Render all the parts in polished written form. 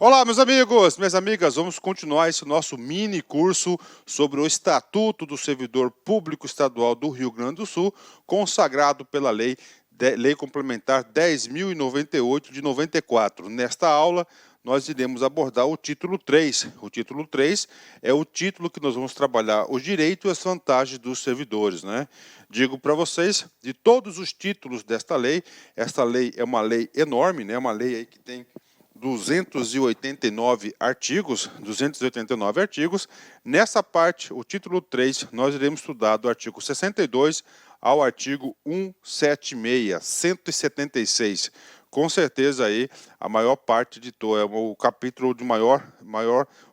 Olá, meus amigos, minhas amigas, vamos continuar esse nosso mini curso sobre o Estatuto do Servidor Público Estadual do Rio Grande do Sul, consagrado pela Lei Complementar 10.098 de 94. Nesta aula, nós iremos abordar o título 3. O título 3 é o título que nós vamos trabalhar os direitos e as vantagens dos servidores, né? Digo para vocês, de todos os títulos desta lei, esta lei é uma lei enorme, né? Uma lei aí que tem 289 artigos, Nessa parte, o título 3, nós iremos estudar do artigo 62 ao artigo 176, 176. Com certeza aí, a maior parte de todo, é o capítulo de maior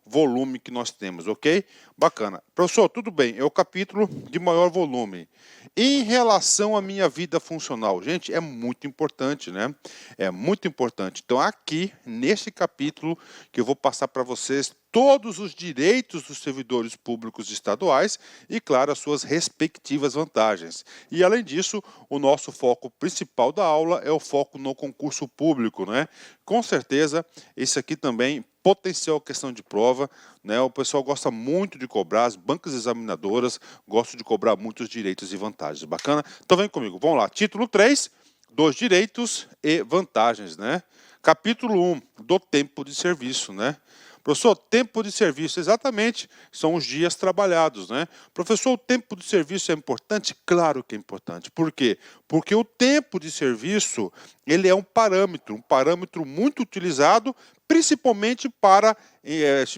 volume que nós temos, ok? Bacana. Professor, tudo bem, é o capítulo de maior volume. Em relação à minha vida funcional, gente, é muito importante, né? É muito importante. Então, aqui, nesse capítulo, que eu vou passar para vocês todos os direitos dos servidores públicos estaduais e, claro, as suas respectivas vantagens. E, além disso, o nosso foco principal da aula é o foco no concurso público, né? Com certeza, esse aqui também potencial questão de prova, né? O pessoal gosta muito de cobrar, as bancas examinadoras gostam de cobrar muitos direitos e vantagens. Bacana? Então vem comigo, vamos lá. Título 3, dos direitos e vantagens, né? Capítulo 1, do tempo de serviço, né? Professor, tempo de serviço, exatamente, são os dias trabalhados, né? Professor, o tempo de serviço é importante? Claro que é importante. Por quê? Porque o tempo de serviço, ele é um parâmetro muito utilizado, principalmente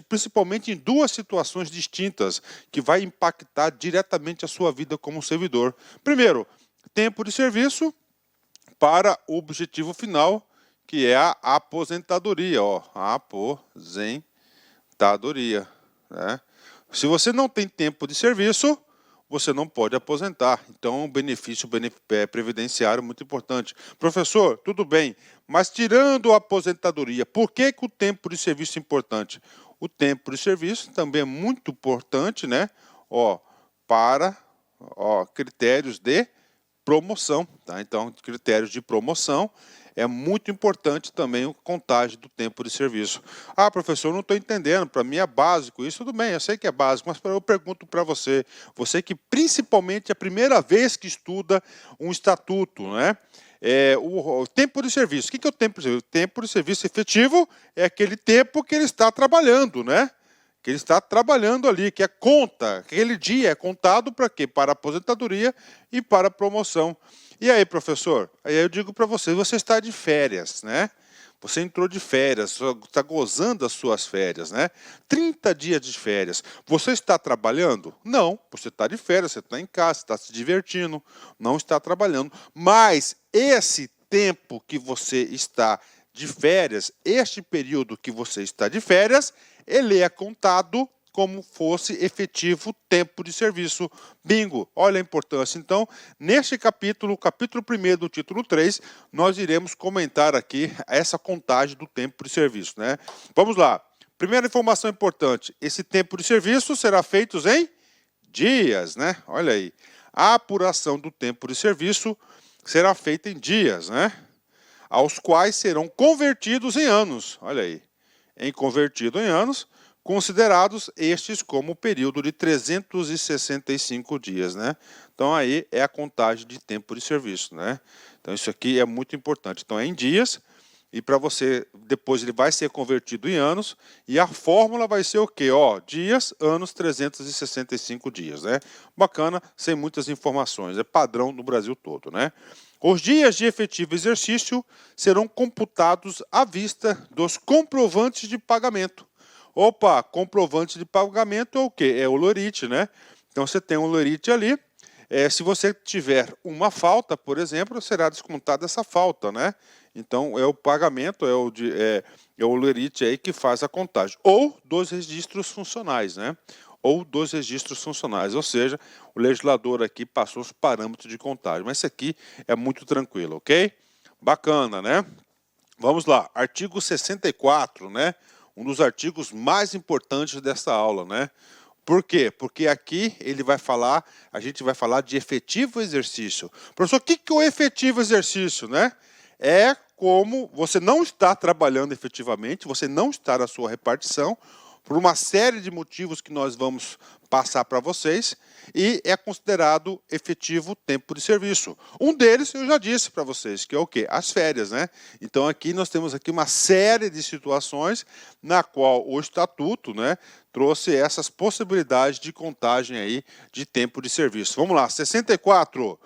principalmente em duas situações distintas, que vai impactar diretamente a sua vida como servidor. Primeiro, tempo de serviço para o objetivo final, que é a aposentadoria, ó, a aposentadoria, né? Se você não tem tempo de serviço, você não pode aposentar. Então, um benefício previdenciário muito importante. Professor, tudo bem, mas tirando a aposentadoria, por que o tempo de serviço é importante? O tempo de serviço também é muito importante, né? Para critérios de promoção, tá? Então, critérios de promoção é muito importante também a contagem do tempo de serviço. Ah, professor, não estou entendendo, para mim é básico isso, tudo bem, eu sei que é básico, mas eu pergunto para você, você que principalmente é a primeira vez que estuda um estatuto, né? O tempo de serviço, o que é o tempo de serviço? O tempo de serviço efetivo é aquele tempo que ele está trabalhando, né? Que ele está trabalhando ali, que é conta, aquele dia é contado para quê? Para a aposentadoria e para a promoção. E aí, professor? Aí eu digo para você, você está de férias, né? Você entrou de férias, está gozando das suas férias, né? 30 dias de férias. Você está trabalhando? Não, você está de férias, você está em casa, está se divertindo, não está trabalhando. Mas esse tempo que você está de férias, este período que você está de férias, ele é contado como fosse efetivo tempo de serviço. Bingo! Olha a importância. Então, neste capítulo, capítulo 1 do título 3, nós iremos comentar aqui essa contagem do tempo de serviço, né? Vamos lá. Primeira informação importante, esse tempo de serviço será feito em dias, né? Olha aí. A apuração do tempo de serviço será feita em dias, né? Aos quais serão convertidos em anos. Olha aí. Convertido em anos, considerados estes como o período de 365 dias, né? Então, aí é a contagem de tempo de serviço, né? Então, isso aqui é muito importante. Então, é em dias, e para você, depois ele vai ser convertido em anos, e a fórmula vai ser o quê? Dias, anos, 365 dias, né? Bacana, sem muitas informações, é padrão no Brasil todo, né? Os dias de efetivo exercício serão computados à vista dos comprovantes de pagamento. Opa, comprovante de pagamento é o quê? É o lorite, né? Então, você tem um lorite ali. Se você tiver uma falta, por exemplo, será descontada essa falta, né? Então, é o pagamento, é o lorite aí que faz a contagem. Ou dos registros funcionais, né? Ou dos registros funcionais, ou seja, o legislador aqui passou os parâmetros de contagem, mas isso aqui é muito tranquilo, ok? Bacana, né? Vamos lá, artigo 64, né? Um dos artigos mais importantes dessa aula, né? Por quê? Porque aqui a gente vai falar de efetivo exercício. Professor, o que é o efetivo exercício, né? É como você não está trabalhando efetivamente, você não está na sua repartição, por uma série de motivos que nós vamos passar para vocês, e é considerado efetivo tempo de serviço. Um deles eu já disse para vocês, que é o quê? As férias, né? Então aqui nós temos aqui uma série de situações na qual o estatuto, né, trouxe essas possibilidades de contagem aí de tempo de serviço. Vamos lá, 64.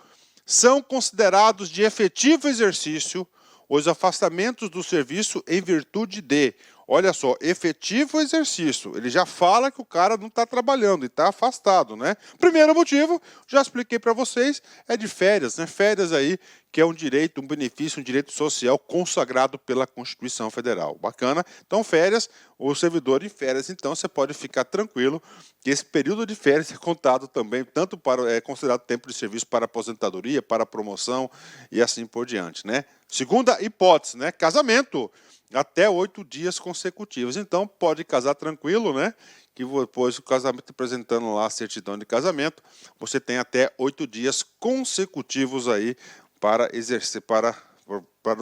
São considerados de efetivo exercício os afastamentos do serviço em virtude de, olha só, efetivo exercício. Ele já fala que o cara não está trabalhando e está afastado, né? Primeiro motivo, já expliquei para vocês, é de férias, né? Férias aí, que é um direito, um benefício, um direito social consagrado pela Constituição Federal. Bacana? Então, férias, o servidor em férias, então você pode ficar tranquilo que esse período de férias é contado também, tanto para, é considerado tempo de serviço para aposentadoria, para promoção e assim por diante, né? Segunda hipótese, né? Casamento, até 8 dias consecutivos. Então, pode casar tranquilo, né? Que depois o casamento apresentando lá a certidão de casamento, você tem até 8 dias consecutivos aí para exercer, para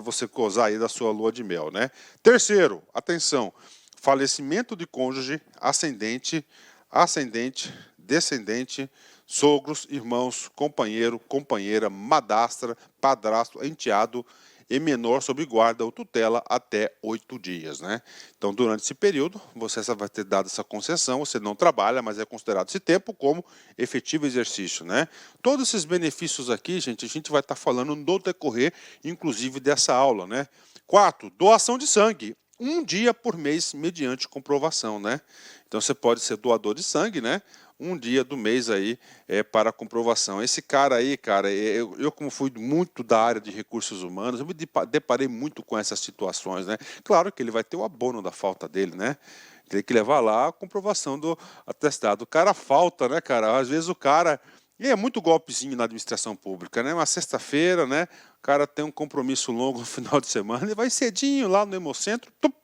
você gozar aí da sua lua de mel, né? Terceiro, atenção, falecimento de cônjuge, ascendente, descendente, sogros, irmãos, companheiro, companheira, madrasta, padrasto, enteado e menor sob guarda ou tutela até 8 dias, né? Então, durante esse período, você vai ter dado essa concessão, você não trabalha, mas é considerado esse tempo como efetivo exercício, né? Todos esses benefícios aqui, gente, a gente vai estar falando no decorrer, inclusive, dessa aula, né? 4, doação de sangue. 1 dia por mês, mediante comprovação, né? Então, você pode ser doador de sangue, né? 1 dia do mês aí para comprovação. Esse cara aí, cara, eu como fui muito da área de recursos humanos, eu me deparei muito com essas situações, né? Claro que ele vai ter o abono da falta dele, né? Tem que levar lá a comprovação do atestado. O cara falta, né, cara? Às vezes o cara... E é muito golpezinho na administração pública, né? Uma sexta-feira, né? O cara tem um compromisso longo no final de semana, ele vai cedinho lá no Hemocentro, tup,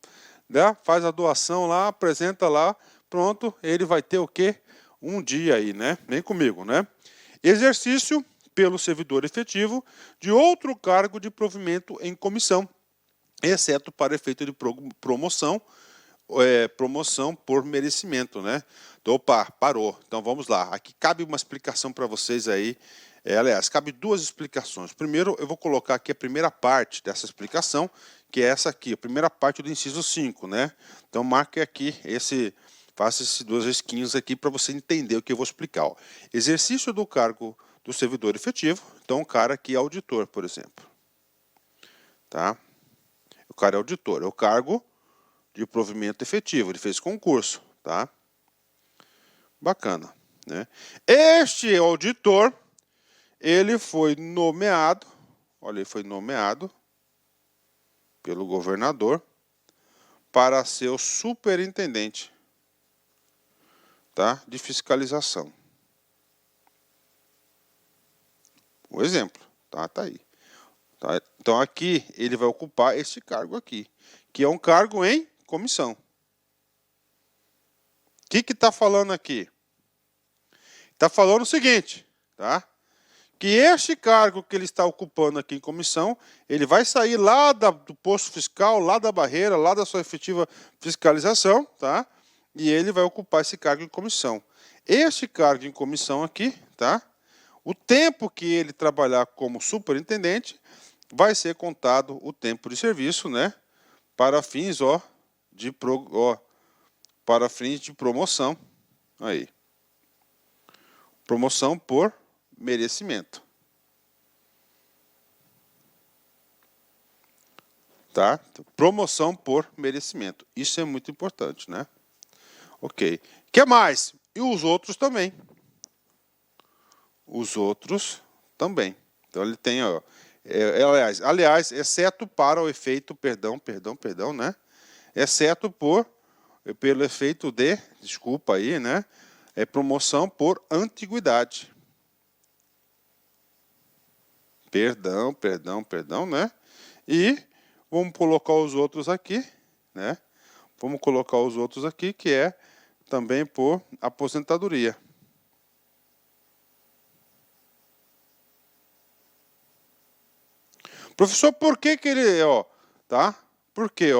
né? Faz a doação lá, apresenta lá, pronto, ele vai ter o quê? 1 dia aí, né? Vem comigo, né? Exercício pelo servidor efetivo de outro cargo de provimento em comissão, exceto para efeito de promoção, promoção por merecimento, né? Então, opa, parou. Então vamos lá. Aqui cabe uma explicação para vocês aí. Aliás, cabe 2 explicações. Primeiro, eu vou colocar aqui a primeira parte dessa explicação, que é essa aqui, a primeira parte do inciso 5, né? Então marque aqui faça esses 2 risquinhos aqui para você entender o que eu vou explicar. Ó. Exercício do cargo do servidor efetivo. Então, o cara aqui é auditor, por exemplo. Tá? O cara é auditor. É o cargo de provimento efetivo. Ele fez concurso. Tá? Bacana. Né? Este auditor, ele foi nomeado, olha, ele foi nomeado pelo governador para ser o superintendente, tá, de fiscalização. Um exemplo, tá aí. Tá? Então aqui ele vai ocupar este cargo aqui, que é um cargo em comissão. O que está falando aqui? Está falando o seguinte, tá? Que este cargo que ele está ocupando aqui em comissão, ele vai sair lá do posto fiscal, lá da barreira, lá da sua efetiva fiscalização, tá? E ele vai ocupar esse cargo em comissão. Este cargo em comissão aqui, tá? O tempo que ele trabalhar como superintendente, vai ser contado o tempo de serviço, né? Para fins, para fins de promoção. Aí. Promoção por merecimento. Tá? Promoção por merecimento. Isso é muito importante, né? Ok. O que mais? E os outros também. Os outros também. Então ele tem, ó, aliás, exceto para o efeito, perdão, né? Exceto pelo efeito de, desculpa aí, né? É promoção por antiguidade. Perdão, né? E vamos colocar os outros aqui, né? Vamos colocar os outros aqui, que é também por aposentadoria. Professor, por que ele, tá? Por quê?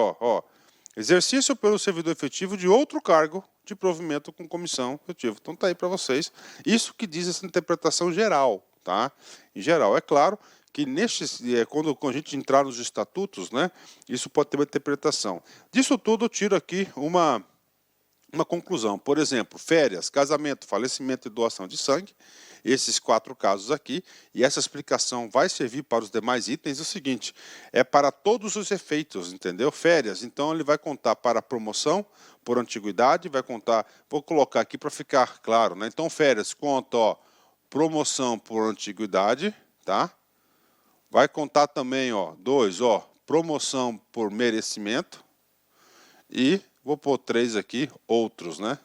Exercício pelo servidor efetivo de outro cargo de provimento com comissão efetiva. Então tá aí para vocês. Isso que diz essa interpretação geral, tá? Em geral, é claro que quando a gente entrar nos estatutos, né, isso pode ter uma interpretação. Disso tudo eu tiro aqui uma conclusão. Por exemplo, férias, casamento, falecimento e doação de sangue, esses 4 casos aqui, e essa explicação vai servir para os demais itens. É o seguinte, é para todos os efeitos, entendeu? Férias, então ele vai contar para promoção por antiguidade, vai contar, vou colocar aqui para ficar claro, né? Então férias conta, promoção por antiguidade, tá? Vai contar também, 2, promoção por merecimento, e vou pôr 3 aqui, outros, né?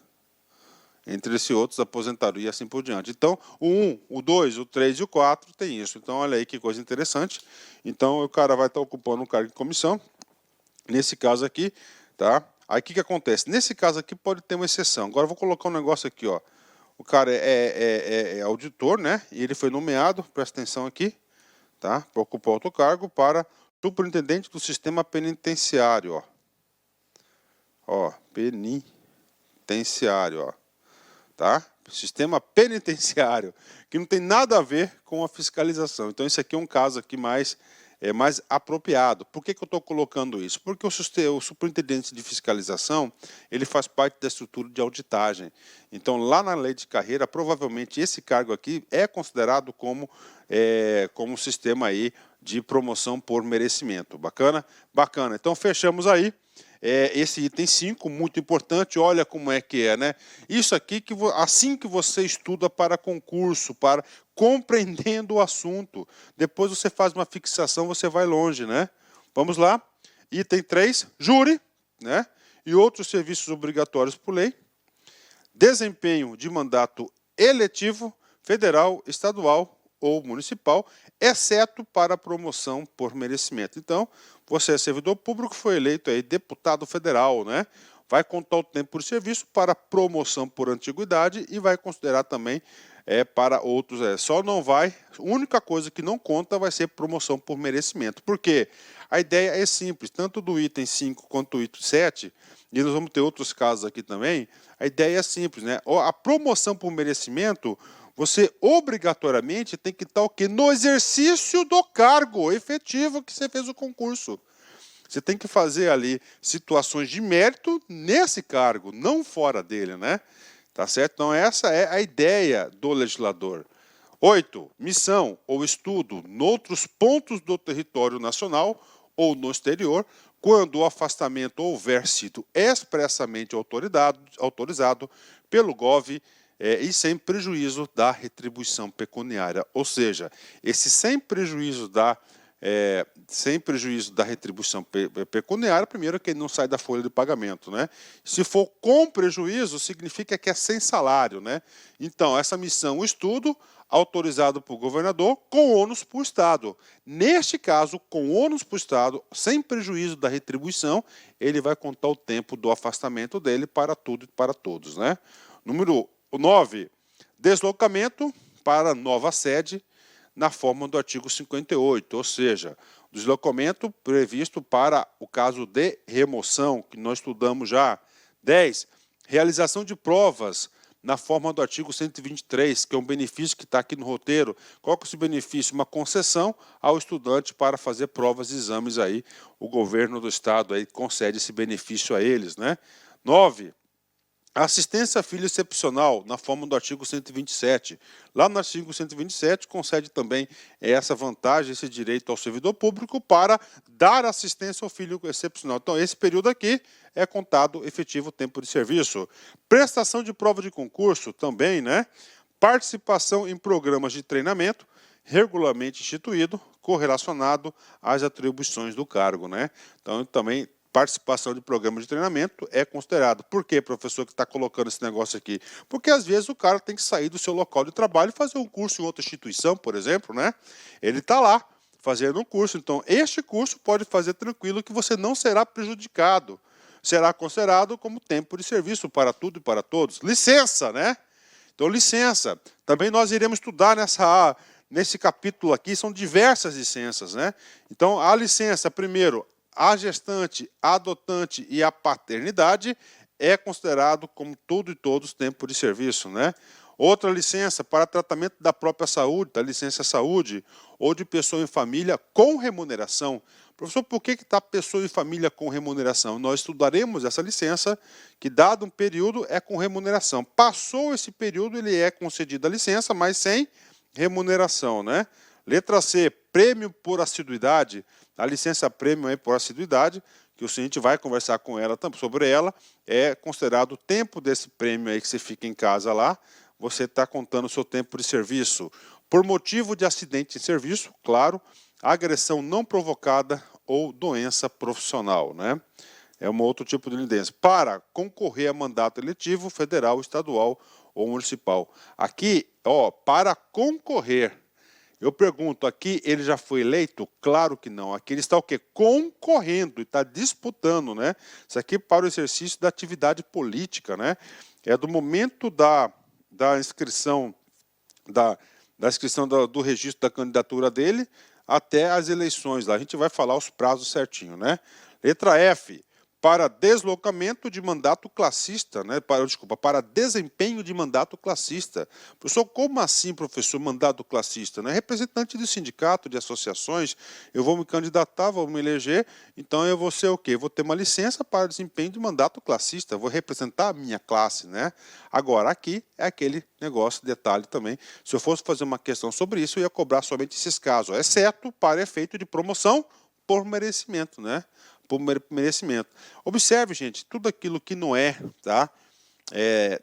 Entre esses outros, aposentadoria e assim por diante. Então, o 1, o 2, o 3 e o 4 tem isso. Então, olha aí que coisa interessante. Então, o cara vai estar ocupando um cargo de comissão. Nesse caso aqui, tá? Aí, o que acontece? Nesse caso aqui, pode ter uma exceção. Agora, eu vou colocar um negócio aqui, ó. O cara é auditor, né? E ele foi nomeado, presta atenção aqui, tá? Para ocupar outro cargo, para superintendente do sistema penitenciário, penitenciário, tá? Sistema penitenciário, que não tem nada a ver com a fiscalização. Então, esse aqui é um caso aqui mais apropriado. Por que eu estou colocando isso? Porque o superintendente de fiscalização, ele faz parte da estrutura de auditagem. Então, lá na lei de carreira, provavelmente esse cargo aqui é considerado como sistema aí de promoção por merecimento. Bacana? Bacana. Então, fechamos aí. Esse item 5, muito importante, olha como é que é, né? Isso aqui, assim que você estuda para concurso, para compreendendo o assunto, depois você faz uma fixação, você vai longe, né? Vamos lá, item 3, júri, né? E outros serviços obrigatórios por lei, desempenho de mandato eletivo, federal, estadual ou municipal, exceto para promoção por merecimento. Então, você é servidor público, foi eleito aí deputado federal, né? Vai contar o tempo de serviço para promoção por antiguidade e vai considerar também para outros. Só não vai, a única coisa que não conta vai ser promoção por merecimento. Por quê? A ideia é simples, tanto do item 5 quanto do item 7, e nós vamos ter outros casos aqui também, a ideia é simples, né? A promoção por merecimento, você obrigatoriamente tem que estar o quê? No exercício do cargo efetivo que você fez o concurso. Você tem que fazer ali situações de mérito nesse cargo, não fora dele, né? Tá certo? Então essa é a ideia do legislador. 8. Missão ou estudo noutros pontos do território nacional ou no exterior, quando o afastamento houver sido expressamente autorizado pelo GOV e sem prejuízo da retribuição pecuniária. Ou seja, esse sem prejuízo da retribuição pecuniária, primeiro que ele não sai da folha de pagamento, né? Se for com prejuízo, significa que é sem salário, né? Então, essa missão, o estudo, autorizado por governador, com ônus para o Estado. Neste caso, com ônus para o Estado, sem prejuízo da retribuição, ele vai contar o tempo do afastamento dele para tudo e para todos, né? Número 9, deslocamento para nova sede, na forma do artigo 58, ou seja, deslocamento previsto para o caso de remoção, que nós estudamos já. 10, realização de provas, na forma do artigo 123, que é um benefício que está aqui no roteiro. Qual que é esse benefício? Uma concessão ao estudante para fazer provas e exames aí. O governo do estado aí concede esse benefício a eles, né? 9, assistência a filho excepcional, na forma do artigo 127. Lá no artigo 127, concede também essa vantagem, esse direito ao servidor público para dar assistência ao filho excepcional. Então, esse período aqui é contado efetivo tempo de serviço. Prestação de prova de concurso também, né? Participação em programas de treinamento, regularmente instituído, correlacionado às atribuições do cargo, né? Então, também participação de programa de treinamento é considerado. Por que, professor, que está colocando esse negócio aqui? Porque, às vezes, o cara tem que sair do seu local de trabalho e fazer um curso em outra instituição, por exemplo, né? Ele está lá fazendo um curso. Então, este curso pode fazer tranquilo que você não será prejudicado. Será considerado como tempo de serviço para tudo e para todos. Licença, né? Então, licença. Também nós iremos estudar nesse capítulo aqui, são diversas licenças, né? Então, a licença, primeiro, a gestante, a adotante e a paternidade é considerado como tudo e todos tempo de serviço, né? Outra licença para tratamento da própria saúde, da licença saúde, ou de pessoa em família com remuneração. Professor, por que está pessoa em família com remuneração? Nós estudaremos essa licença, que dado um período é com remuneração. Passou esse período, ele é concedida a licença, mas sem remuneração, né? Letra C, prêmio por assiduidade. A licença prêmio é por assiduidade, que o seguinte vai conversar com ela sobre ela, é considerado o tempo desse prêmio aí que você fica em casa lá, você está contando o seu tempo de serviço. Por motivo de acidente em serviço, claro, agressão não provocada ou doença profissional, né? É um outro tipo de licença. Para concorrer a mandato eletivo, federal, estadual ou municipal. Aqui, ó, para concorrer. Eu pergunto, aqui ele já foi eleito? Claro que não. Aqui ele está o quê? Concorrendo, está disputando, né? Isso aqui para o exercício da atividade política, né? É do momento da inscrição, da inscrição do registro da candidatura dele até as eleições. Lá a gente vai falar os prazos certinho, né? Letra F. Para deslocamento de mandato classista, né? Para desempenho de mandato classista. Professor, como assim, professor, mandato classista? Né? Representante de sindicato, de associações, eu vou me candidatar, vou me eleger, então eu vou ser o quê? Vou ter uma licença para desempenho de mandato classista, vou representar a minha classe, né? Agora, aqui é aquele negócio, detalhe também, se eu fosse fazer uma questão sobre isso, eu ia cobrar somente esses casos, exceto para efeito de promoção por merecimento, né? Por merecimento. Observe, gente, tudo aquilo que não é, tá?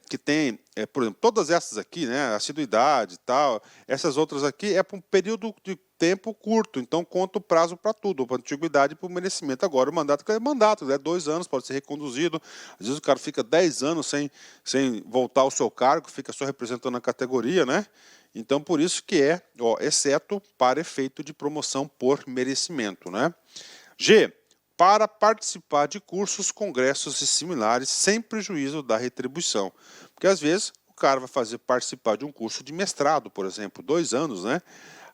Que tem, por exemplo, todas essas aqui, né? Assiduidade e tal, essas outras aqui é para um período de tempo curto, então conta o prazo para tudo, para antiguidade e para o merecimento. Agora, o mandato é mandato, né? 2 anos, pode ser reconduzido, às vezes o cara fica 10 anos sem voltar ao seu cargo, fica só representando a categoria, né? Então, por isso que é, ó, exceto para efeito de promoção por merecimento, né? G. Para participar de cursos, congressos e similares sem prejuízo da retribuição. Porque às vezes o cara vai participar de um curso de mestrado, por exemplo, 2 anos, né?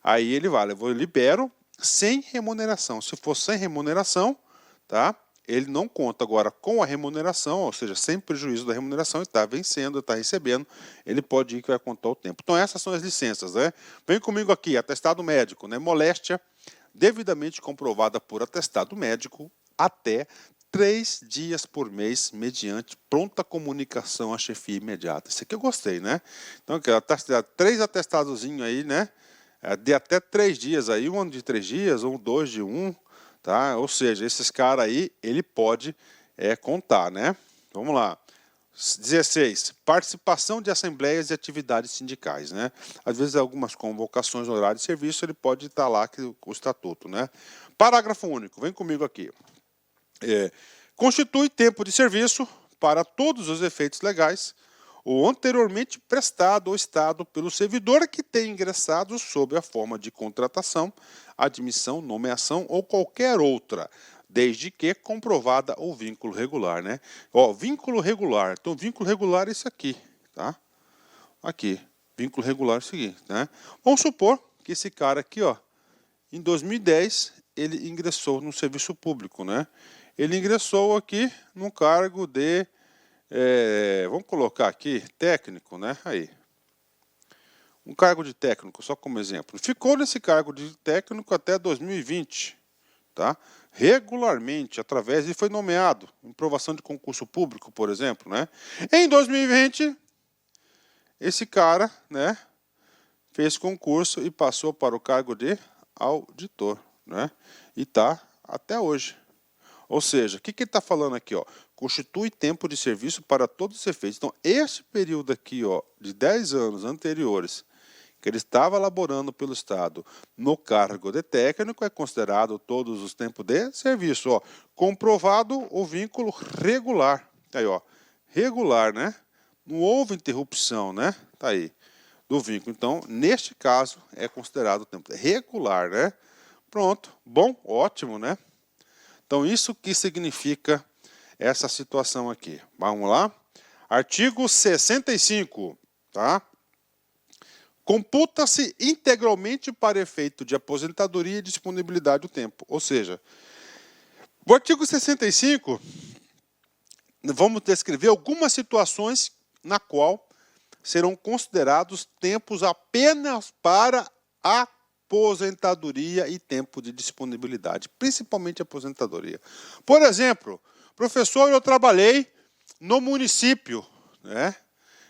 Aí ele vai, eu libero sem remuneração. Se for sem remuneração, tá? Ele não conta agora com a remuneração, ou seja, sem prejuízo da remuneração, ele está vencendo, está recebendo, ele pode ir que vai contar o tempo. Então essas são as licenças, né? Vem comigo aqui, atestado médico, né? Moléstia devidamente comprovada por atestado médico até 3 dias por mês, mediante pronta comunicação à chefia imediata. Isso aqui eu gostei, né? Então, 3 atestadozinhos aí, né? De até 3 dias aí, um de 3 dias, ou 2 de 1, tá? Ou seja, esses caras aí, ele pode contar, né? Vamos lá. 16. Participação de assembleias e atividades sindicais, né? Às vezes, algumas convocações no horário de serviço, ele pode estar lá com o estatuto, né? Parágrafo único, vem comigo aqui. Constitui tempo de serviço para todos os efeitos legais o anteriormente prestado ao Estado pelo servidor que tenha ingressado sob a forma de contratação, admissão, nomeação ou qualquer outra, desde que comprovada o vínculo regular, né? Ó, vínculo regular. Então, vínculo regular é esse aqui, tá? Aqui, vínculo regular é o seguinte, né? Vamos supor que esse cara aqui, ó, em 2010, ele ingressou no serviço público, né? Ele ingressou aqui no cargo de, vamos colocar aqui, técnico, né? Aí. Um cargo de técnico, só como exemplo. Ficou nesse cargo de técnico até 2020, tá? Regularmente, através, e foi nomeado em aprovação de concurso público, por exemplo, né? Em 2020, esse cara, né, fez concurso e passou para o cargo de auditor, né? E está até hoje. Ou seja, o que ele está falando aqui? Ó? Constitui tempo de serviço para todos os efeitos. Então, este período aqui, ó, de 10 anos anteriores, que ele estava laborando pelo Estado no cargo de técnico, é considerado todos os tempos de serviço. Ó. Comprovado o vínculo regular. Aí, ó, regular, né? Não houve interrupção, né? Tá aí, do vínculo. Então, neste caso, é considerado o tempo regular, né? Pronto, bom, ótimo, né? Então, isso que significa essa situação aqui. Vamos lá? Artigo 65, tá? Computa-se integralmente para efeito de aposentadoria e disponibilidade do tempo. Ou seja, O artigo 65, vamos descrever algumas situações na qual serão considerados tempos apenas para aposentadoria e tempo de disponibilidade, principalmente aposentadoria. Por exemplo, professor, eu trabalhei no município, né?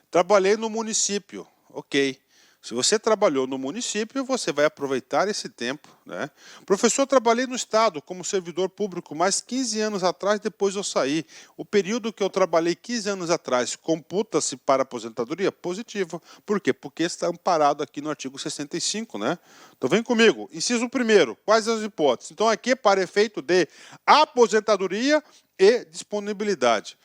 Trabalhei no município, ok. Se você trabalhou no município, você vai aproveitar esse tempo, né? Professor, trabalhei no Estado como servidor público, mas 15 anos atrás, depois eu saí. O período que eu trabalhei 15 anos atrás computa-se para aposentadoria? Positivo. Por quê? Porque está amparado aqui no artigo 65, né? Então vem comigo. Inciso 1º, quais as hipóteses? Então aqui é para efeito de aposentadoria e disponibilidade.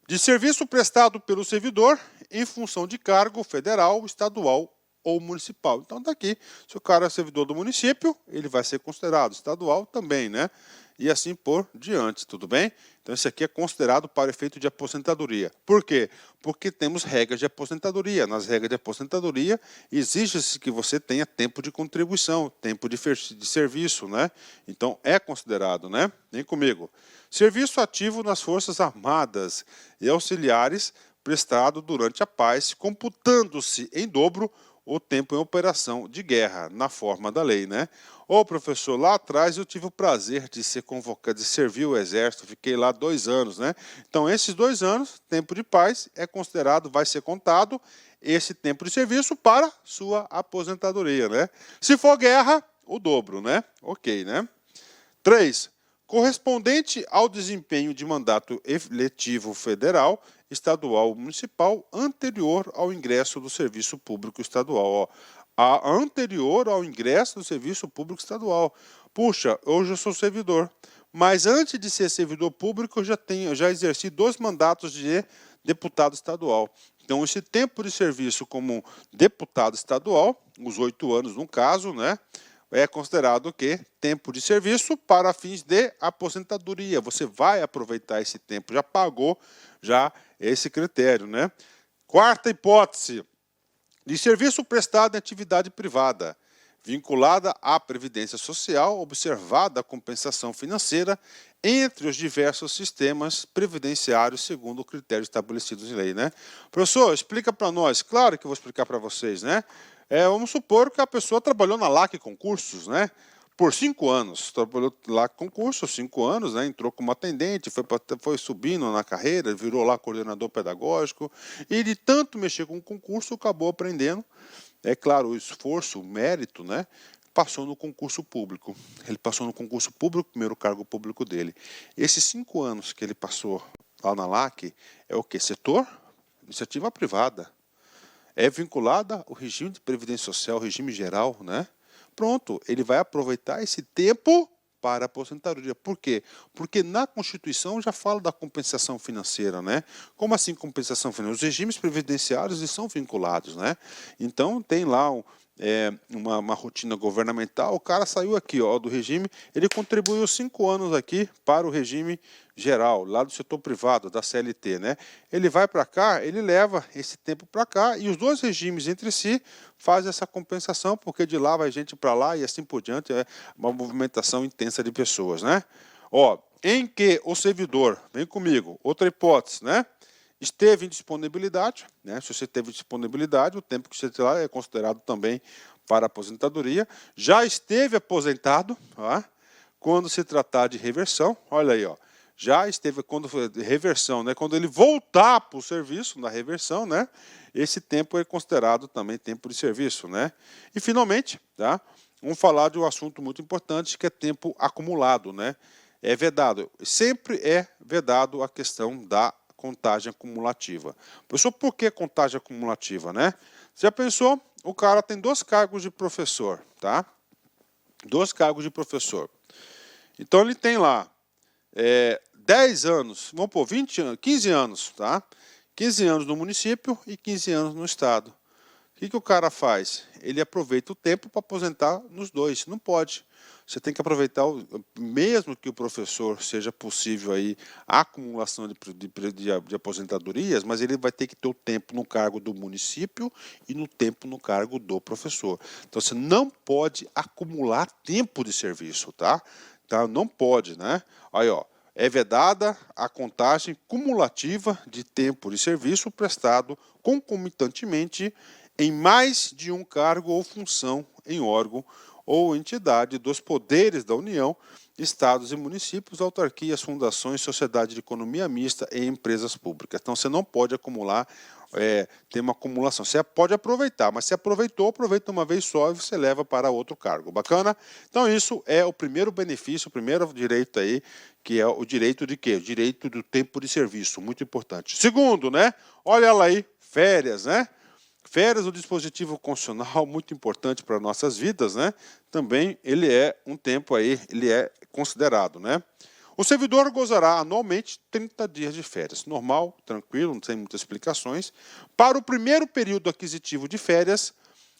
De serviço prestado pelo servidor em função de cargo federal, estadual ou municipal. Então, daqui, se o cara é servidor do município, ele vai ser considerado estadual também, né? E assim por diante, tudo bem? Então, esse aqui é considerado para efeito de aposentadoria. Por quê? Porque temos regras de aposentadoria. Nas regras de aposentadoria, exige-se que você tenha tempo de contribuição, tempo de serviço, né? Então, é considerado, né? Vem comigo. Serviço ativo nas Forças Armadas e auxiliares prestado durante a paz, computando-se em dobro o tempo em operação de guerra, na forma da lei, né? Ô, professor, lá atrás eu tive o prazer de ser convocado, de servir o Exército, fiquei lá 2 anos, né? Então, esses 2 anos, tempo de paz, é considerado, vai ser contado esse tempo de serviço para sua aposentadoria, né? Se for guerra, o dobro, né? Ok, né? 3. Correspondente ao desempenho de mandato eletivo federal, estadual ou municipal anterior ao ingresso do serviço público estadual. Ó. Anterior ao ingresso do serviço público estadual. Puxa, hoje eu sou servidor, mas antes de ser servidor público eu já exerci 2 mandatos de deputado estadual. Então, esse tempo de serviço como deputado estadual, os 8 anos no caso, né? É considerado o quê? Tempo de serviço para fins de aposentadoria. Você vai aproveitar esse tempo, já pagou já esse critério, né? 4ª hipótese, de serviço prestado em atividade privada, vinculada à Previdência Social, observada a compensação financeira entre os diversos sistemas previdenciários segundo critérios estabelecidos em lei, né? Professor, explica para nós. Claro que eu vou explicar para vocês, né? Vamos supor que a pessoa trabalhou na LAC Concursos, né? Por 5 anos, trabalhou lá com concurso, 5 anos, né? Entrou como atendente, foi subindo na carreira, virou lá coordenador pedagógico, e de tanto mexer com o concurso, acabou aprendendo, é claro, o esforço, o mérito, né? Passou no concurso público. Ele passou no concurso público, primeiro cargo público dele. Esses 5 anos que ele passou lá na LAC, é o quê? Setor? Iniciativa privada. É vinculada ao regime de previdência social, regime geral, né? Pronto, ele vai aproveitar esse tempo para a aposentadoria. Por quê? Porque na Constituição já fala da compensação financeira, né? Como assim compensação financeira? Os regimes previdenciários eles são vinculados, né? Então tem lá uma rotina governamental, o cara saiu aqui ó, do regime, ele contribuiu 5 anos aqui para o regime geral, lá do setor privado, da CLT, né? Ele vai para cá, ele leva esse tempo para cá e os 2 regimes entre si fazem essa compensação, porque de lá vai gente para lá e assim por diante, é uma movimentação intensa de pessoas, né? Ó, em que o servidor, vem comigo, outra hipótese, né? Esteve em disponibilidade, né? Se você teve disponibilidade, o tempo que você tem lá é considerado também para aposentadoria. Já esteve aposentado, tá? Quando se tratar de reversão, olha aí, ó, já esteve quando reversão, né? Quando ele voltar para o serviço na reversão, né? Esse tempo é considerado também tempo de serviço, né? E finalmente, tá? Vamos falar de um assunto muito importante que é tempo acumulado, né? É vedado, sempre é vedado a questão da contagem acumulativa. Professor, por que contagem acumulativa, né? Você já pensou? O cara tem 2 cargos de professor, tá? 2 cargos de professor. Então ele tem lá 10 anos, vamos pôr 20 anos, 15 anos, tá? 15 anos no município e 15 anos no estado. O que o cara faz? Ele aproveita o tempo para aposentar nos 2. Não pode. Você tem que aproveitar, mesmo que o professor seja possível aí a acumulação de aposentadorias, mas ele vai ter que ter o tempo no cargo do município e no tempo no cargo do professor. Então você não pode acumular tempo de serviço, tá? Não pode, né? Aí, ó. É vedada a contagem cumulativa de tempo de serviço prestado concomitantemente em mais de um cargo ou função em órgão ou entidade dos poderes da União, estados e municípios, autarquias, fundações, sociedade de economia mista e empresas públicas. Então, você não pode acumular, ter uma acumulação. Você pode aproveitar, mas se aproveitou, aproveita uma vez só e você leva para outro cargo. Bacana? Então, isso é o primeiro benefício, o primeiro direito aí, que é o direito de quê? O direito do tempo de serviço, muito importante. Segundo, né? Olha ela aí, férias, né? Férias, o dispositivo constitucional muito importante para nossas vidas, né? Também ele é um tempo aí, ele é considerado, né? O servidor gozará anualmente 30 dias de férias. Normal, tranquilo, não tem muitas explicações. Para o primeiro período aquisitivo de férias,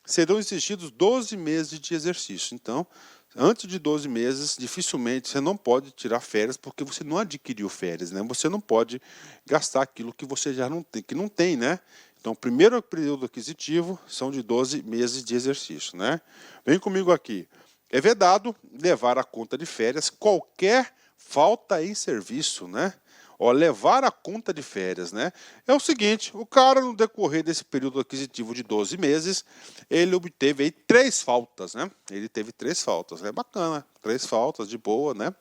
serão exigidos 12 meses de exercício. Então, antes de 12 meses, dificilmente você não pode tirar férias, porque você não adquiriu férias, né? Você não pode gastar aquilo que você já não tem, que não tem, né? Então, o primeiro período aquisitivo são de 12 meses de exercício, né? Vem comigo aqui. É vedado levar a conta de férias qualquer falta em serviço, né? Ó, levar a conta de férias, né? É o seguinte, o cara no decorrer desse período aquisitivo de 12 meses, ele obteve aí 3 faltas, né? Ele teve 3 faltas, é bacana, 3 faltas de boa, né?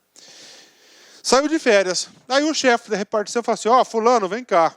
Saiu de férias. Aí o chefe da repartição falou assim, ó, fulano, vem cá.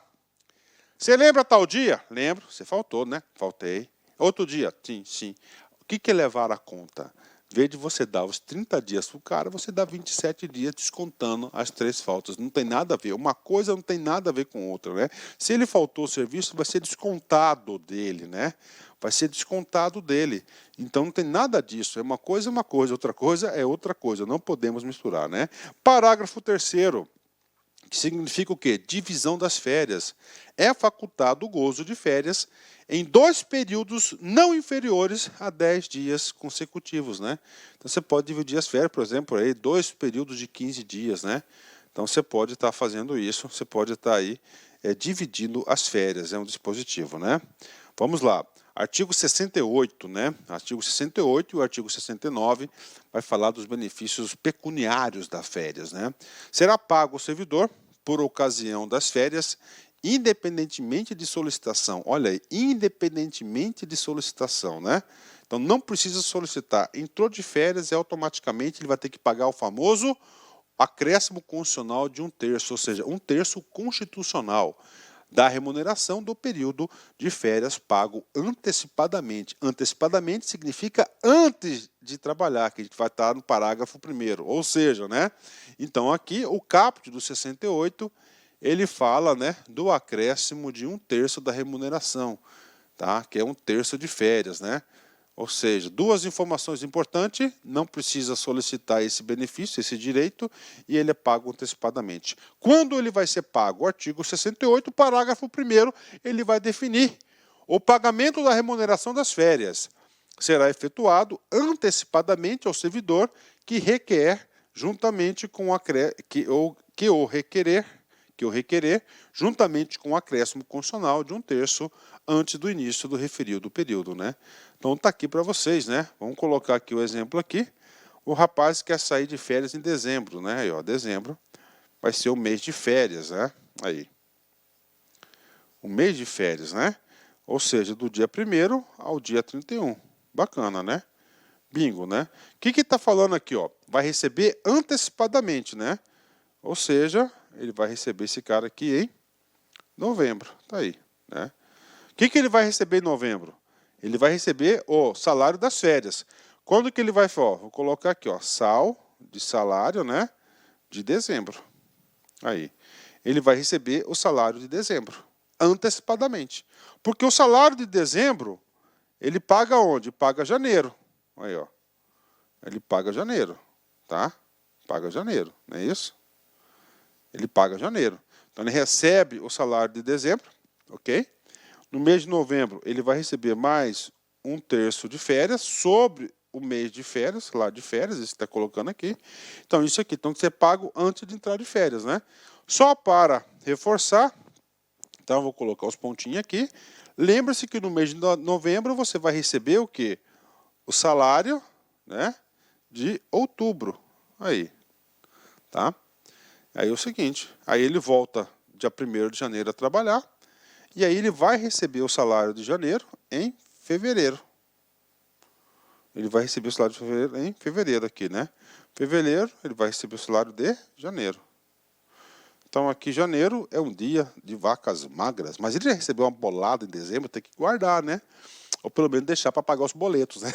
Você lembra tal dia? Lembro, você faltou, né? Faltei. Outro dia? Sim, sim. O que é levar a conta? Em vez de você dar os 30 dias para o cara, você dá 27 dias descontando as 3 faltas. Não tem nada a ver. Uma coisa não tem nada a ver com outra, né? Se ele faltou o serviço, vai ser descontado dele, né? Vai ser descontado dele. Então não tem nada disso. É uma coisa, outra coisa é outra coisa. Não podemos misturar, né? Parágrafo 3º. Que significa o quê? Divisão das férias. É facultado o gozo de férias em 2 períodos não inferiores a 10 dias consecutivos, né? Então você pode dividir as férias, por exemplo, aí 2 períodos de 15 dias, né? Então você pode estar fazendo isso, você pode estar aí dividindo as férias, é um dispositivo, né? Vamos lá. Artigo 68, né? Artigo 68 e o artigo 69 vai falar dos benefícios pecuniários das férias, né? Será pago ao servidor por ocasião das férias, independentemente de solicitação. Olha aí, independentemente de solicitação, né? Então não precisa solicitar. Entrou de férias e automaticamente ele vai ter que pagar o famoso acréscimo constitucional de 1/3, ou seja, 1/3 constitucional da remuneração do período de férias pago antecipadamente. Antecipadamente significa antes de trabalhar, que a gente vai estar no parágrafo 1º, ou seja, né? Então aqui o caput do 68, ele fala, né, do acréscimo de 1/3 da remuneração, tá? Que é 1/3 de férias, né? Ou seja, 2 informações importantes, não precisa solicitar esse benefício, esse direito, e ele é pago antecipadamente. Quando ele vai ser pago? O artigo 68, parágrafo 1º, ele vai definir o pagamento da remuneração das férias. Será efetuado antecipadamente ao servidor que requer, juntamente com que o requerer, juntamente com o acréscimo constitucional de 1/3 antes do início do referido período, né? Então está aqui para vocês, né? Vamos colocar aqui o exemplo aqui. O rapaz quer sair de férias em dezembro, né? Aí, ó, dezembro vai ser o mês de férias, né? Aí. O mês de férias, né? Ou seja, do dia 1º ao dia 31. Bacana, né? Bingo, né? O que está falando aqui, ó? Vai receber antecipadamente, né? Ou seja, ele vai receber esse cara aqui em novembro. Tá aí, né? O que ele vai receber em novembro? Ele vai receber o salário das férias. Quando que ele vai, ó, vou colocar aqui, ó, de salário, né, de dezembro. Aí, ele vai receber o salário de dezembro, antecipadamente. Porque o salário de dezembro, ele paga onde? Paga janeiro. Aí, ó. Ele paga janeiro, tá? Paga janeiro, não é isso? Ele paga janeiro. Então, ele recebe o salário de dezembro, ok? No mês de novembro, ele vai receber mais 1/3 de férias sobre o mês de férias, lá de férias, isso está colocando aqui. Então, isso aqui, então, você paga antes de entrar de férias, né? Só para reforçar, então, eu vou colocar os pontinhos aqui. Lembre-se que no mês de novembro, você vai receber o quê? O salário, né, de outubro. Aí, tá? Aí é o seguinte, aí ele volta dia 1º de janeiro a trabalhar, e aí ele vai receber o salário de janeiro em fevereiro. Ele vai receber o salário de fevereiro em fevereiro aqui, né? Fevereiro, ele vai receber o salário de janeiro. Então aqui janeiro é um dia de vacas magras, mas ele já recebeu uma bolada em dezembro, tem que guardar, né? Ou pelo menos deixar para pagar os boletos, né?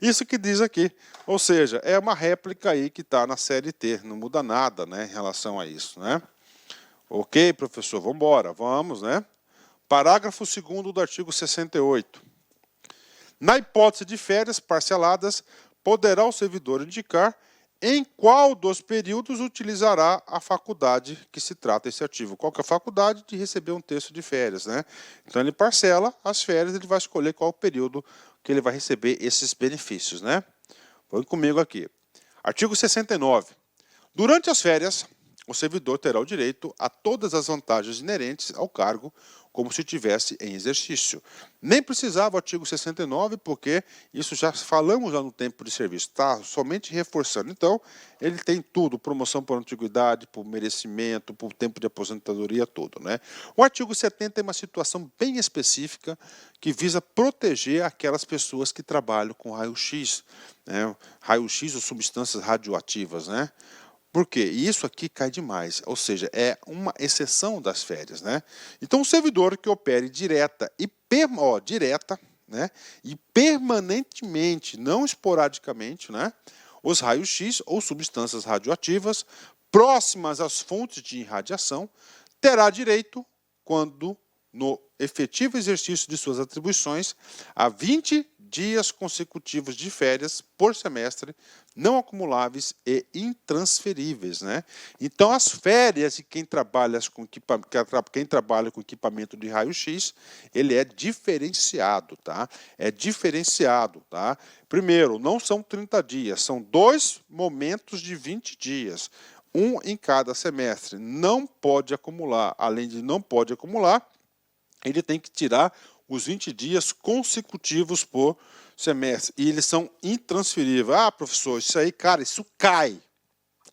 Isso que diz aqui. Ou seja, é uma réplica aí que está na CLT, não muda nada, né, em relação a isso, né? Ok, professor, vamos embora, vamos, né? Parágrafo 2º do artigo 68. Na hipótese de férias parceladas, poderá o servidor indicar em qual dos períodos utilizará a faculdade que se trata esse artigo. Qual que é a faculdade? De receber um texto de férias, né? Então ele parcela as férias, ele vai escolher qual o período que ele vai receber esses benefícios, né? Vem comigo aqui. Artigo 69. Durante as férias, o servidor terá o direito a todas as vantagens inerentes ao cargo, como se estivesse em exercício. Nem precisava o artigo 69, porque isso já falamos lá no tempo de serviço, está somente reforçando. Então, ele tem tudo, promoção por antiguidade, por merecimento, por tempo de aposentadoria, tudo, né? O artigo 70 tem uma situação bem específica que visa proteger aquelas pessoas que trabalham com raio-x, né? Raio-x ou substâncias radioativas, né? Por quê? E isso aqui cai demais, ou seja, é uma exceção das férias, né? Então, o servidor que opere direta, né, e permanentemente, não esporadicamente, né, os raios-x ou substâncias radioativas próximas às fontes de irradiação, terá direito, quando no efetivo exercício de suas atribuições, a 20 dias consecutivos de férias por semestre, não acumuláveis e intransferíveis, né? Então, as férias de quem trabalha com equipamento de raio-x, ele é diferenciado, tá? É diferenciado, tá? Primeiro, não são 30 dias, são 2 momentos de 20 dias, um em cada semestre. Não pode acumular, além de não pode acumular, ele tem que tirar os 20 dias consecutivos por semestre. E eles são intransferíveis. Ah, professor, isso aí, cara, isso cai.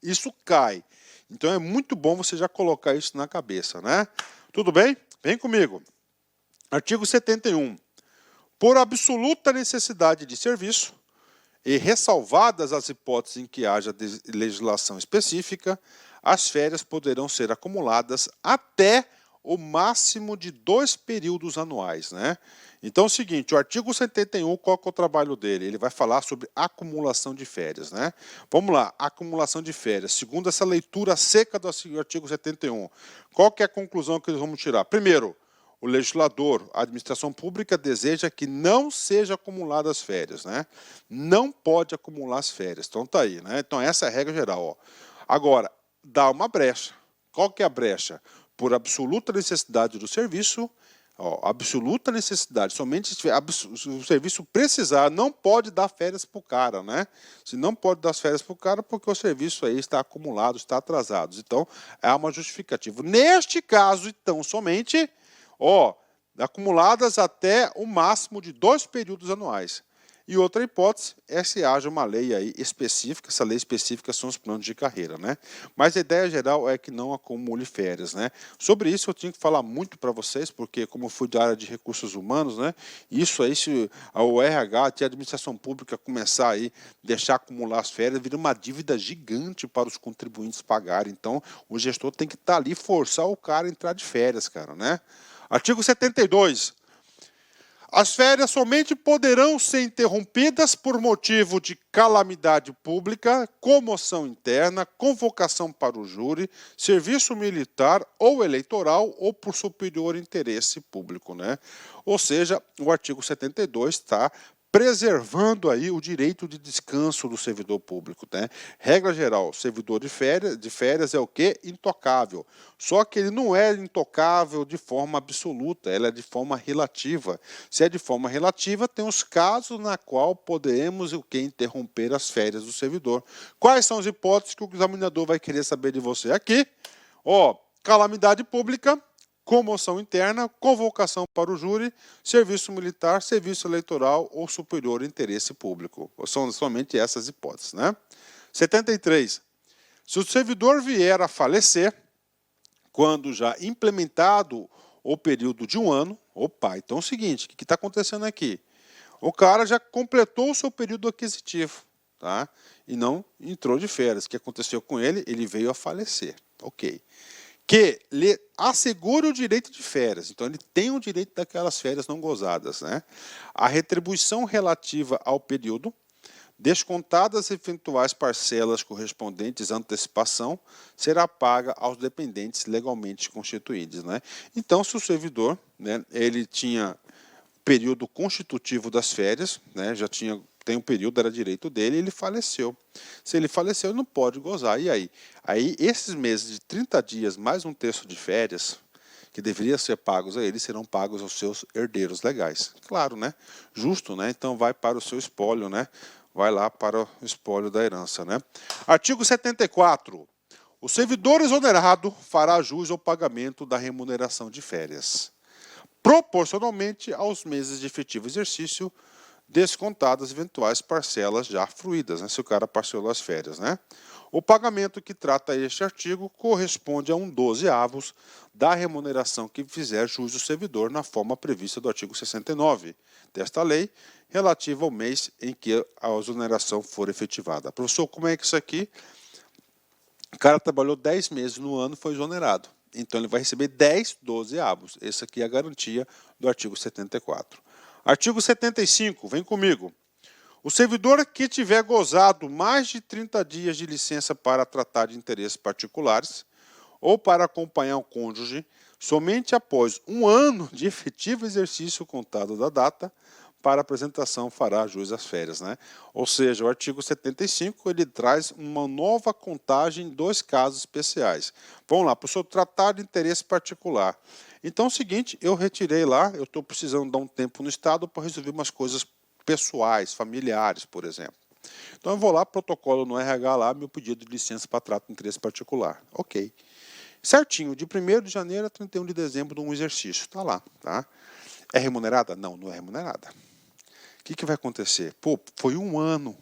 Isso cai. Então é muito bom você já colocar isso na cabeça, né? Tudo bem? Vem comigo. Artigo 71. Por absoluta necessidade de serviço, e ressalvadas as hipóteses em que haja legislação específica, as férias poderão ser acumuladas até o máximo de 2 períodos anuais, né? Então é o seguinte, o artigo 71, qual que é o trabalho dele? Ele vai falar sobre acumulação de férias, né? Vamos lá, acumulação de férias. Segundo essa leitura seca do artigo 71, qual que é a conclusão que nós vamos tirar? Primeiro, o legislador, a administração pública deseja que não seja acumulada as férias, né? Não pode acumular as férias. Então tá aí, né? Então essa é a regra geral, ó. Agora, dá uma brecha. Qual que é a brecha? Por absoluta necessidade do serviço, ó, absoluta necessidade, somente se o serviço precisar, não pode dar férias para o cara, né? Se não pode dar férias para o cara, porque o serviço aí está acumulado, está atrasado. Então, é uma justificativa. Neste caso, então, somente, ó, acumuladas até o máximo de 2 períodos anuais. E outra hipótese é se haja uma lei aí específica, essa lei específica são os planos de carreira, né? Mas a ideia geral é que não acumule férias, né? Sobre isso eu tinha que falar muito para vocês, porque como eu fui da área de recursos humanos, né? Isso aí, se o RH, a administração pública começar aí, deixar acumular as férias, vira uma dívida gigante para os contribuintes pagarem. Então, o gestor tem que estar ali, forçar o cara a entrar de férias, cara, né? Artigo 72. As férias somente poderão ser interrompidas por motivo de calamidade pública, comoção interna, convocação para o júri, serviço militar ou eleitoral ou por superior interesse público, né? Ou seja, o artigo 72 está preservando aí o direito de descanso do servidor público, né? Regra geral, servidor de férias é o quê? Intocável. Só que ele não é intocável de forma absoluta, ela é de forma relativa. Se é de forma relativa, tem os casos na qual podemos o quê? Interromper as férias do servidor. Quais são as hipóteses que o examinador vai querer saber de você aqui? Ó, calamidade pública, comoção interna, convocação para o júri, serviço militar, serviço eleitoral ou superior interesse público. São somente essas hipóteses, né? 73. Se o servidor vier a falecer, quando já implementado o período de 1 ano, opa, então é o seguinte, o que está acontecendo aqui? O cara já completou o seu período aquisitivo, tá? E não entrou de férias. O que aconteceu com ele? Ele veio a falecer, ok. Que lhe assegura o direito de férias, então ele tem o direito daquelas férias não gozadas, né? A retribuição relativa ao período, descontadas eventuais parcelas correspondentes à antecipação, será paga aos dependentes legalmente constituídos, né? Então, se o servidor, né, ele tinha período constitutivo das férias, né, tem um período, era direito dele, e ele faleceu. Se ele faleceu, ele não pode gozar. E aí? Aí, esses meses de 30 dias, mais um terço de férias, que deveriam ser pagos a ele, serão pagos aos seus herdeiros legais. Claro, né? Justo, né? Então vai para o seu espólio, né? Vai lá para o espólio da herança, né? Artigo 74. O servidor exonerado fará jus ao pagamento da remuneração de férias, proporcionalmente aos meses de efetivo exercício, descontadas eventuais parcelas já fruídas, né, se o cara parcelou as férias, né? O pagamento que trata este artigo corresponde a 1/12 da remuneração que fizer jus o servidor na forma prevista do artigo 69 desta lei, relativa ao mês em que a exoneração for efetivada. Professor, como é que isso aqui? O cara trabalhou 10 meses no ano e foi exonerado. Então ele vai receber 10/12. Essa aqui é a garantia do artigo 74. Artigo 75, vem comigo. O servidor que tiver gozado mais de 30 dias de licença para tratar de interesses particulares ou para acompanhar o cônjuge, somente após 1 ano de efetivo exercício contado da data, para apresentação fará jus às férias, né? Ou seja, o artigo 75, ele traz uma nova contagem em 2 casos especiais. Vamos lá, professor, tratar de interesse particular. Então é o seguinte, eu retirei lá, eu estou precisando dar um tempo no Estado para resolver umas coisas pessoais, familiares, por exemplo. Então eu vou lá, protocolo no RH lá, meu pedido de licença para trato de interesse particular. Ok. Certinho, de 1º de janeiro a 31 de dezembro de um exercício. Está lá, tá? É remunerada? Não, não é remunerada. O que vai acontecer? Pô, foi 1 ano.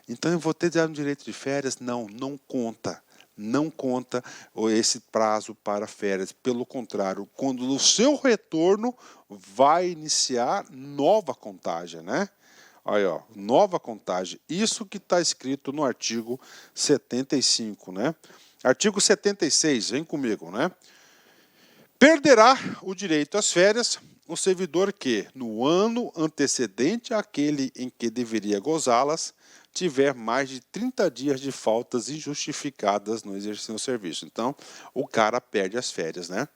Então eu vou ter direito de férias? Não, não conta. Não conta esse prazo para férias. Pelo contrário, quando no seu retorno vai iniciar nova contagem, né? Aí, ó, nova contagem. Isso que está escrito no artigo 75, né? Artigo 76, vem comigo, né? Perderá o direito às férias o servidor que, no ano antecedente àquele em que deveria gozá-las, tiver mais de 30 dias de faltas injustificadas no exercício do serviço. Então, o cara perde as férias, né?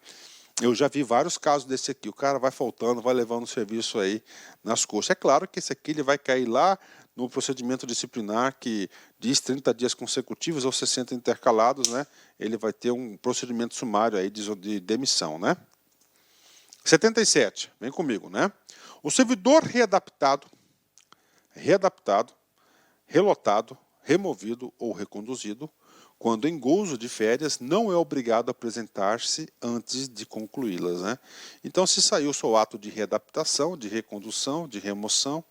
Eu já vi vários casos desse aqui. O cara vai faltando, vai levando o serviço aí nas coxas. É claro que esse aqui ele vai cair lá no procedimento disciplinar que diz 30 dias consecutivos ou 60 intercalados, né? Ele vai ter um procedimento sumário aí de demissão, né? 77, vem comigo, né? O servidor readaptado, relotado, removido ou reconduzido, quando em gozo de férias, não é obrigado a apresentar-se antes de concluí-las, né? Então, se saiu o seu ato de readaptação, de recondução, de remoção,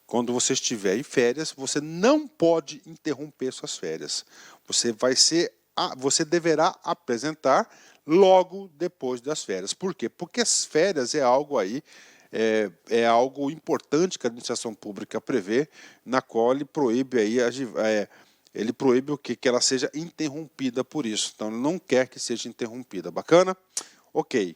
quando você estiver em férias, você não pode interromper suas férias. Você deverá apresentar logo depois das férias. Por quê? Porque as férias é algo aí, é algo importante que a administração pública prevê, na qual ele proíbe aí ele proíbe o quê? Que ela seja interrompida por isso. Então, ele não quer que seja interrompida. Bacana? Ok.